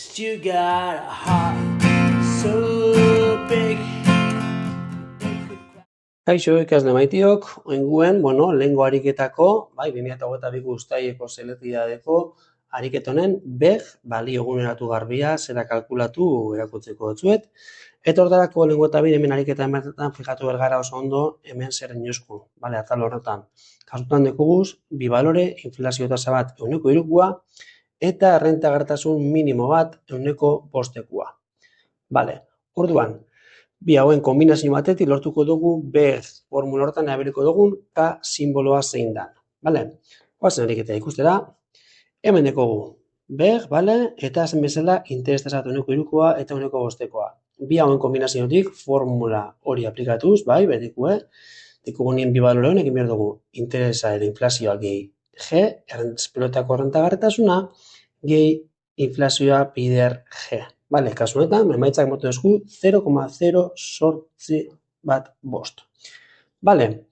'Cause you got a heart so big. Kaixo, ikasle maitiok, oinguen, lehengo ariketako, bai, 2022 uztaileko selektiadeko ariketonen beg balio eguneratu garbia zera kalkulatu erakutzeko dutzuet. Eta hortarako lehengo eta hemen ariketa emertetan fijatu bergara oso ondo hemen zer iniuzku, bale, atal horretan. Kasutan dekuguz, bi balore, inflazio tasa bat 1,3 eta errentagarritasun minimo bat 1,5. Bale, orduan, bi hauen kombinazio batetik lortuko dugu beg formula horretan erabiliko dugun K simboloa zein da. Bale, guazen ariketa ikustera, hemen dekogu beg, bale, eta zen bezala interes tasa 1,3 eta 1,5. Bi hauen kombinaziotik formula hori aplikatuz, bai, betiko, dikugu nien bi balore honek behar dugu interesa edo inflazioa gehi G, pelotako errentagarritasuna, gehi inflazioa bider G. Bale, kasu honetan, emaitzak motu esku 0,0 bat bost. Bale,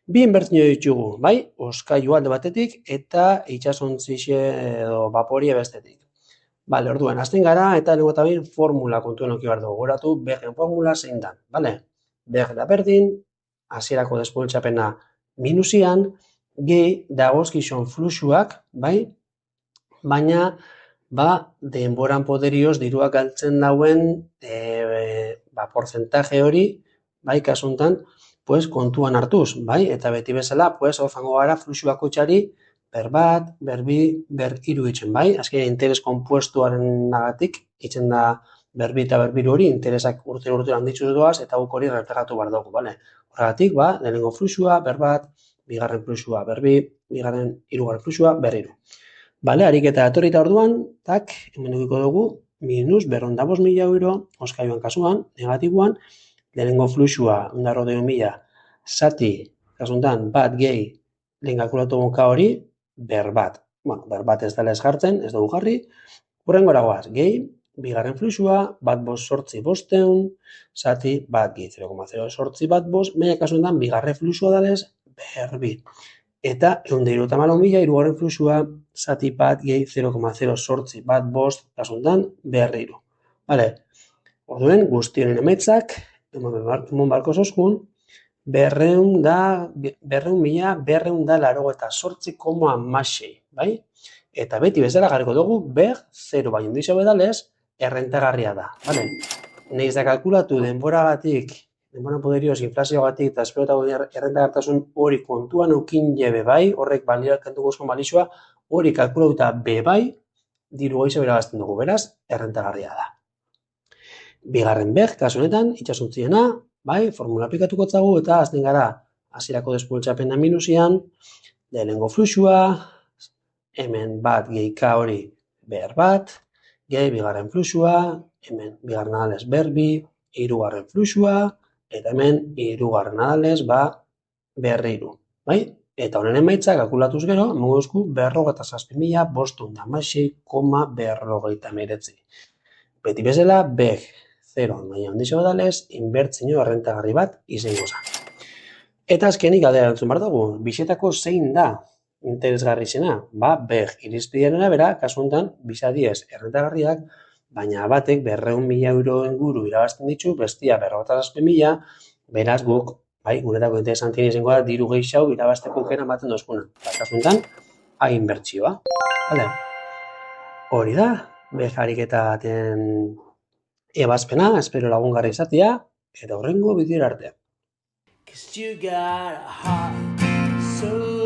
bi inbertsio ditugu, bai, oskailu alde batetik eta itxasontzixe edo vaporia bestetik. Bale, orduan, hasten gara eta lehenko eta behin formula kontuen oki behar dugu. Goratu, begen formula zein dan, bale? Beg da berdin, hasierako despoltxapena minusian, gehi dagozkizon fluxuak, bai? Baina, denboran poderioz diruak galtzen dauen porcentaje hori, bai, kasuntan, kontuan hartuz, bai? Eta beti bezala, ofango gara fluxuako txari ber bat, ber bi, ber iru itzen, bai? Azken interes konpuestuaren nagatik, itzen da ber bi eta ber biru hori, interesak urte handitxuz doaz, eta guk hori retegatu behar dugu, bale? Horregatik, lehenengo fluxua, ber bat, bigarren fluxua, ber bi, hirugarren fluxua, ber iru. Bale, ariketa etorrita orduan, tak, hemen dukiko dugu, minus berrondabos mila euro, oskailuan kasuan, negatiboan, lehenengo fluxua, 191.000, zati, kasuntan, bat gehi, lehen kalkulatu gonka hori, ber bat. Bueno, ber bat ez dela ez jartzen, ez dugu jarri, hurrengo eragoaz, gehi, bigarren fluxua, bat bost sortzi bosteun, zati, bat gehi, 0,0 sortzi bat bost, meia kasuntan, bigarren fluxua dalez, ber bi. Eta 174.000 hirugarren fluxua zati bat gehi 0,0 sortzi bat bost kasuntan berriru. Bale, orduen guztionen emaitzak, emon barko zoskun, 200.000 bai? Eta beti bezala garriko dugu, beg 0 baino dixo bedalez, errentagarria da. Bale, nahiz da kalkulatu denboragatik, denboran poderioz, inflazioagatik eta esperotako errentagartasun hori kontuan eukin jebe bai, horrek baliakantu guzkon balizua, hori kalkulatuta be bai, diru goize berabazten dugu, beraz, errentagarria da. Bigarren beg, kasu honetan, itxasuntziena, bai, formula aplikatuko tzagu eta azten gara hasierako despoltxapena minusian, lehenengo fluxua, hemen bat gehi K hori ber bat, gehi bigarren fluxua, hemen bigarren adalez ber bi, hirugarren fluxua, eta hemen hirugarren adalez berriru, bai? Eta honen emaitza kalkulatuz gero, moguzku 47.506,49. Beti bezala, beg 0 baina handixo badalez, inbertzio errentagarri bat izango zen. Eta azkenik galdera entzun behar dugu, bisetako zein da interesgarri zena? Beg irizpidearen arabera, kasu honetan, bisadiez errentagarriak, baina batek 200.000 euro inguru irabazten ditu, bestia 47.000, beraz guk, bai, guretako interesantien izango da, diru gehiago irabazteko aukera ematen dozkuna. Kasu honetan, inbertsioa. Hori da, beg ariketa baten ebazpena, espero lagungarri izatea, eta horrengo bideo arte. 'Cause you got a heart so